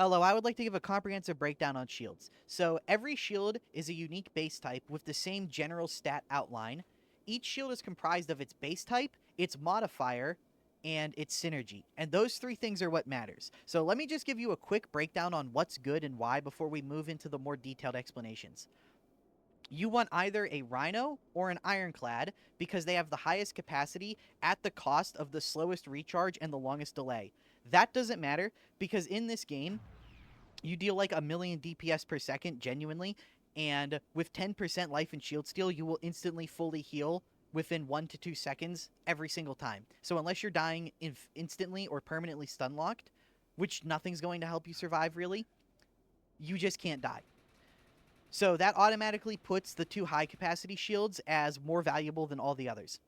Hello, I would like to give a comprehensive breakdown on shields. So every shield is a unique base type with the same general stat outline. Each shield is comprised of its base type, its modifier, and its synergy. And those three things are what matters. So let me just give you a quick breakdown on what's good and why before we move into the more detailed explanations. You want either a Rhino or an Ironclad because they have the highest capacity at the cost of the slowest recharge and the longest delay. That doesn't matter because in this game, you deal like a million DPS per second, genuinely, and with 10% life and shield steal, you will instantly fully heal within 1 to 2 seconds every single time. So unless you're dying instantly or permanently stun locked, which nothing's going to help you survive really, you just can't die. So that automatically puts the two high capacity shields as more valuable than all the others.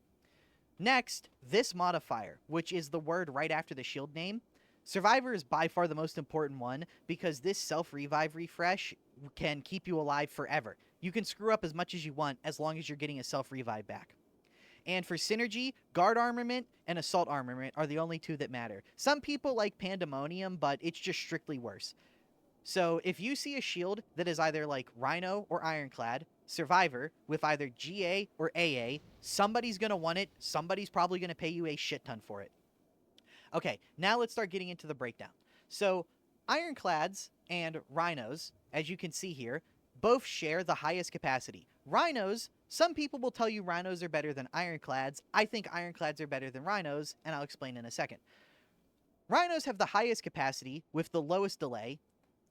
Next, this modifier, which is the word right after the shield name. Survivor is by far the most important one because this self-revive refresh can keep you alive forever. You can screw up as much as you want as long as you're getting a self-revive back. And for synergy, guard armament and assault armament are the only two that matter. Some people like pandemonium, but it's just strictly worse. So if you see a shield that is either like Rhino or Ironclad, Survivor, with either GA or AA, somebody's going to want it. Somebody's probably going to pay you a shit ton for it. Okay, now let's start getting into the breakdown. So Ironclads and Rhinos, as you can see here, both share the highest capacity. Rhinos, some people will tell you Rhinos are better than Ironclads. I think Ironclads are better than Rhinos, and I'll explain in a second. Rhinos have the highest capacity with the lowest delay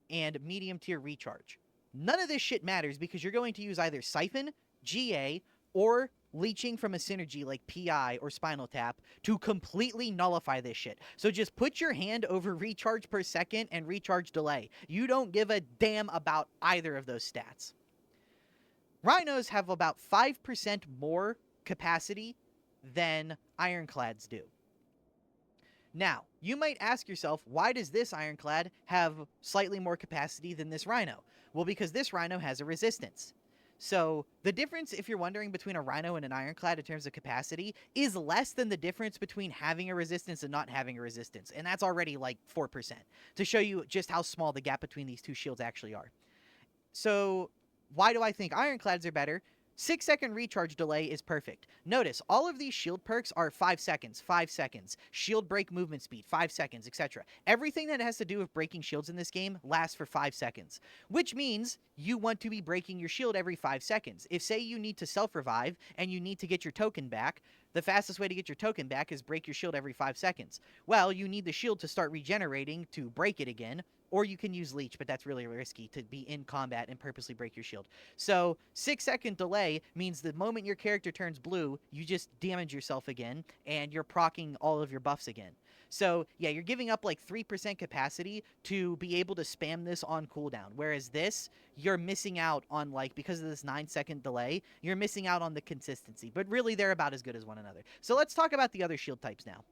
and medium tier recharge. None of this shit matters because you're going to use either Siphon, GA, or leeching from a synergy like PI or Spinal Tap to completely nullify this shit. So just put your hand over recharge per second and recharge delay. You don't give a damn about either of those stats. Rhinos have about 5% more capacity than Ironclads do. Now, you might ask yourself, why does this Ironclad have slightly more capacity than this Rhino? Well, because this Rhino has a resistance. So the difference, if you're wondering, between a Rhino and an Ironclad in terms of capacity is less than the difference between having a resistance and not having a resistance. And that's already like 4%, to show you just how small the gap between these two shields actually are. So why do I think Ironclads are better? 6-second recharge delay is perfect. Notice, all of these shield perks are 5 seconds, 5 seconds. Shield break movement speed, 5 seconds, etc. Everything that has to do with breaking shields in this game lasts for 5 seconds. Which means you want to be breaking your shield every 5 seconds. If, say, you need to self-revive and you need to get your token back, the fastest way to get your token back is break your shield every 5 seconds. Well, you need the shield to start regenerating to break it again, or you can use leech, but that's really risky to be in combat and purposely break your shield. So 6-second delay means the moment your character turns blue, you just damage yourself again, and you're proccing all of your buffs again. So yeah, you're giving up like 3% capacity to be able to spam this on cooldown. Whereas this, you're missing out on, like, because of this 9-second delay, you're missing out on the consistency. But really, they're about as good as one another. So let's talk about the other shield types now.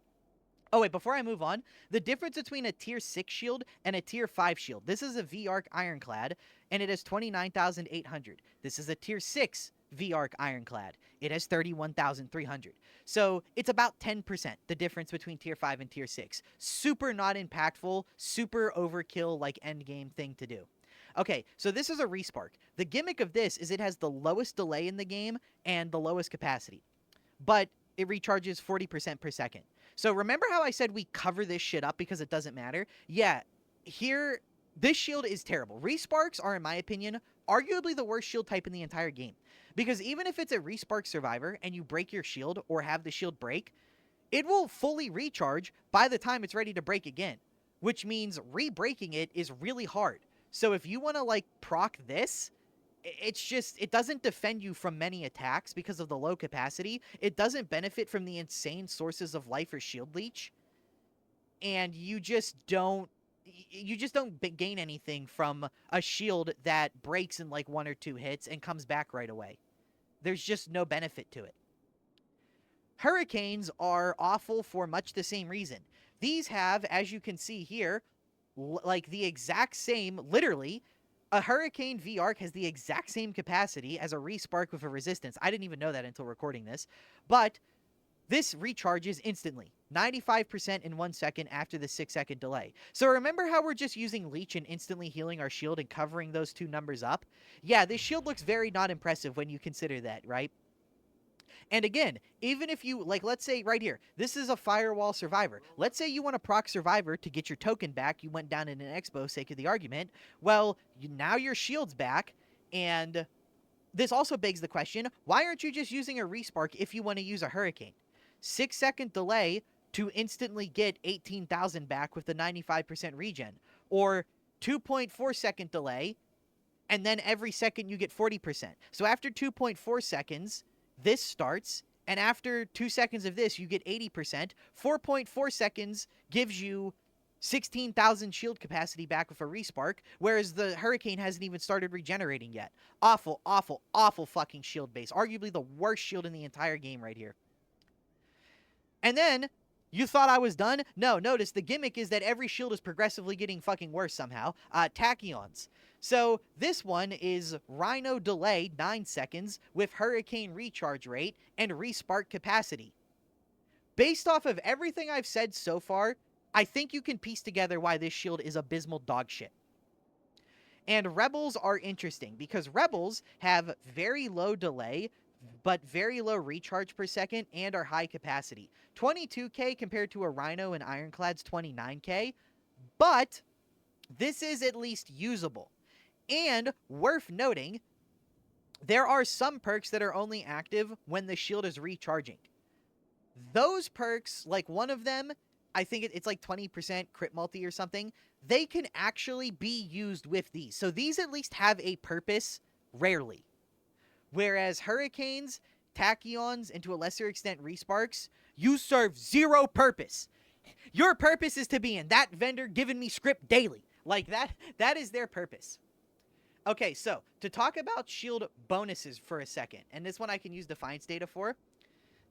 Oh, wait, before I move on, the difference between a tier 6 shield and a tier 5 shield. This is a V-Arc Ironclad, and it has 29,800. This is a tier 6 V-Arc Ironclad. It has 31,300. So it's about 10%, the difference between tier 5 and tier 6. Super not impactful, super overkill, like, endgame thing to do. Okay, so this is a resspark. The gimmick of this is it has the lowest delay in the game and the lowest capacity. But it recharges 40% per second. So remember how I said we cover this shit up because it doesn't matter? Yeah, here, this shield is terrible. Resparks are, in my opinion, arguably the worst shield type in the entire game. Because even if it's a respark survivor and you break your shield or have the shield break, it will fully recharge by the time it's ready to break again. Which means re-breaking it is really hard. So if you want to, like, proc this, it's just, it doesn't defend you from many attacks because of the low capacity. It doesn't benefit from the insane sources of life or shield leech. And you just don't gain anything from a shield that breaks in like 1 or 2 hits and comes back right away. There's just no benefit to it. Hurricanes are awful for much the same reason. These have, as you can see here, like the exact same, literally, a Hurricane V-Arc has the exact same capacity as a Respark with a resistance. I didn't even know that until recording this. But This recharges instantly, 95% in 1 second after the 6-second delay. So remember how we're just using Leech and instantly healing our shield and covering those two numbers up? Yeah, this shield looks very not impressive when you consider that, right? And again, even if you, like, let's say right here, this is a Firewall Survivor. Let's say you want to proc Survivor to get your token back. You went down in an expo, sake of the argument. Well, now your shield's back, and this also begs the question, why aren't you just using a Respark if you want to use a Hurricane? 6-second delay to instantly get 18,000 back with the 95% regen. Or 2.4-second delay, and then every second you get 40%. So after 2.4 seconds, this starts, and after 2 seconds of this, you get 80%. 4.4 seconds gives you 16,000 shield capacity back with a Respark, whereas the Hurricane hasn't even started regenerating yet. Awful, awful, awful fucking shield base. Arguably the worst shield in the entire game right here. And then, you thought I was done? No, notice the gimmick is that every shield is progressively getting fucking worse somehow. Tachons. So this one is Rhino delay, 9 seconds, with Hurricane recharge rate and Respark capacity. Based off of everything I've said so far, I think you can piece together why this shield is abysmal dog shit. And Rebels are interesting, because Rebels have very low delay, but very low recharge per second, and are high capacity. 22k compared to a Rhino and Ironclad's 29k, but this is at least usable. And worth noting, there are some perks that are only active when the shield is recharging. Those perks, like one of them, I think it's like 20% crit multi or something, they can actually be used with these. So these at least have a purpose, rarely. Whereas Hurricanes, Tachyons, and to a lesser extent Resparks, you serve zero purpose. Your purpose is to be in that vendor giving me script daily. Like that is their purpose. Okay, so to talk about shield bonuses for a second, and this one I can use Defiance data for,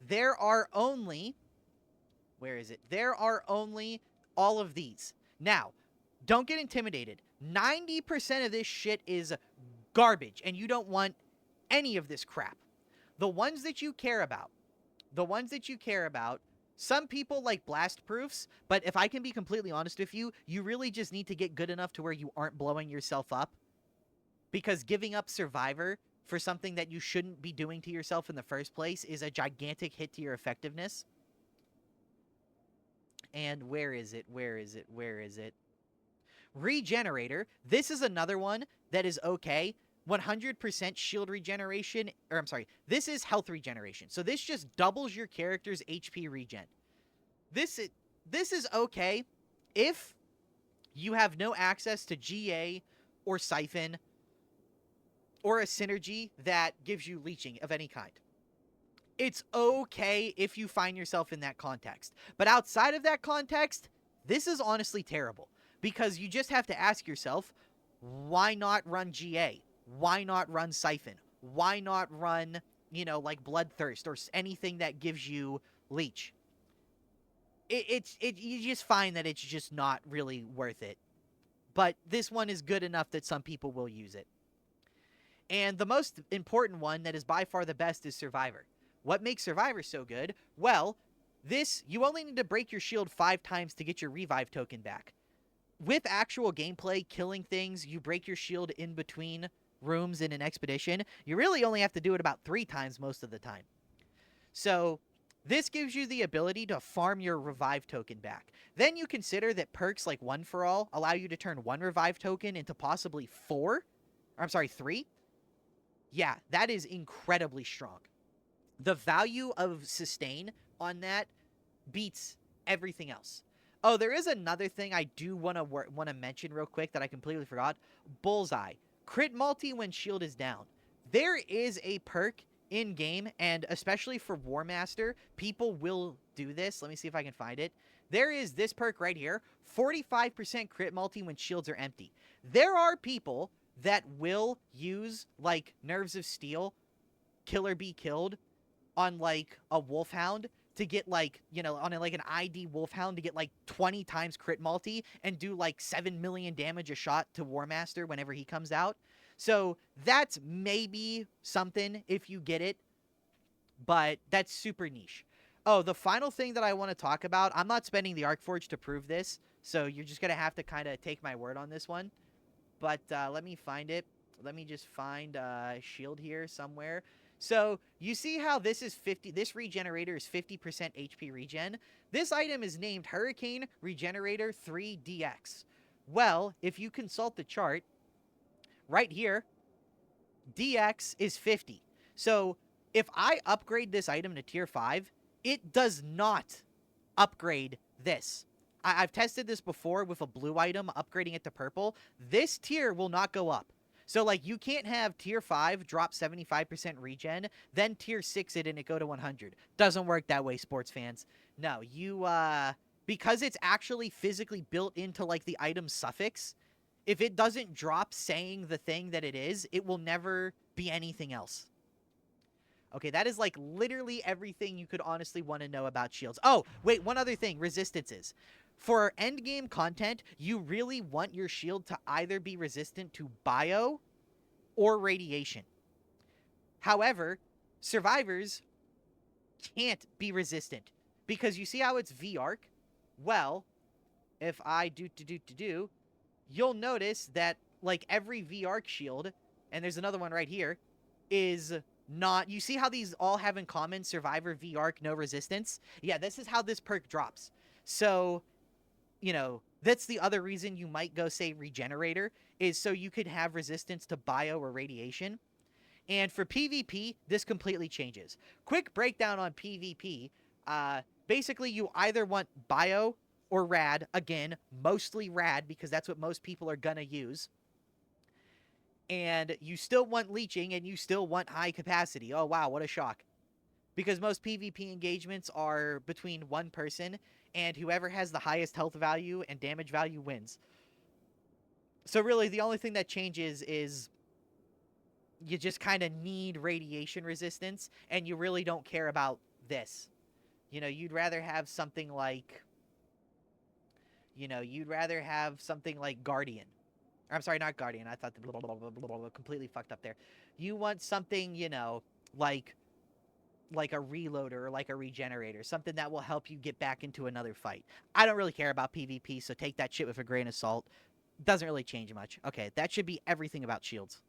there are only, where is it? There are only all of these. Now, don't get intimidated. 90% of this shit is garbage, and you don't want any of this crap. The ones that you care about, some people like blast proofs, but if I can be completely honest with you, you really just need to get good enough to where you aren't blowing yourself up. Because giving up Survivor for something that you shouldn't be doing to yourself in the first place is a gigantic hit to your effectiveness. And where is it? Regenerator. This is another one that is okay. 100% shield regeneration, or I'm sorry, this is health regeneration. So this just doubles your character's HP regen. This is okay if you have no access to GA or Siphon or a synergy that gives you leeching of any kind. It's okay if you find yourself in that context. But outside of that context, this is honestly terrible. Because you just have to ask yourself, why not run GA? Why not run Siphon? Why not run, like Bloodthirst or anything that gives you leech? You just find that it's just not really worth it. But this one is good enough that some people will use it. And the most important one that is by far the best is Survivor. What makes Survivor so good? Well, you only need to break your shield 5 times to get your revive token back. With actual gameplay, killing things, you break your shield in between rooms in an expedition. You really only have to do it about 3 times most of the time. So this gives you the ability to farm your revive token back. Then you consider that perks like One for All allow you to turn 1 revive token into possibly 3. Yeah, that is incredibly strong. The value of sustain on that beats everything else. Oh, there is another thing I do want to mention real quick that I completely forgot. Bullseye. Crit multi when shield is down. There is a perk in-game, and especially for War Master, people will do this. Let me see if I can find it. There is this perk right here. 45% crit multi when shields are empty. There are people that will use, like, Nerves of Steel, Killer Be Killed, on, like, a Wolfhound to get, like, on like an ID Wolfhound to get, like, 20 times crit multi and do, like, 7 million damage a shot to War Master whenever he comes out. So that's maybe something if you get it, but that's super niche. Oh, the final thing that I want to talk about, I'm not spending the Arcforge to prove this, so you're just going to have to kind of take my word on this one. But let me find it. Let me just find shield here somewhere. So you see how this is 50. This regenerator is 50% HP regen. This item is named Hurricane Regenerator 3DX. Well, if you consult the chart right here, DX is 50. So if I upgrade this item to tier 5, it does not upgrade this. I've tested this before with a blue item, upgrading it to purple. This tier will not go up. So, like, you can't have tier 5 drop 75% regen, then tier 6 it and it go to 100. Doesn't work that way, sports fans. No, because it's actually physically built into, like, the item suffix, if it doesn't drop saying the thing that it is, it will never be anything else. Okay, that is like literally everything you could honestly want to know about shields. Oh, wait, one other thing, resistances. For endgame content, you really want your shield to either be resistant to bio or radiation. However, survivors can't be resistant because you see how it's V-arc? Well, if I do, you'll notice that like every V-arc shield, and there's another one right here, is not... You see how these all have in common Survivor, V-arc, no resistance? Yeah, this is how this perk drops. So, you know, that's the other reason you might go say Regenerator, is so you could have resistance to bio or radiation. And for PvP, this completely changes. Quick breakdown on PvP. Basically, you either want bio or rad. Again, mostly rad because that's what most people are gonna use. And you still want leeching and you still want high capacity. Oh, wow, what a shock. Because most PvP engagements are between one person, and whoever has the highest health value and damage value wins. So really, the only thing that changes is you just kind of need radiation resistance, and you really don't care about this. You know, you'd rather have something like... you'd rather have something like Guardian. I'm sorry, not Guardian. I thought completely fucked up there. You want something, like a reloader or like a regenerator, something that will help you get back into another fight. I don't really care about PvP, so take that shit with a grain of salt. Doesn't really change much. Okay, that should be everything about shields.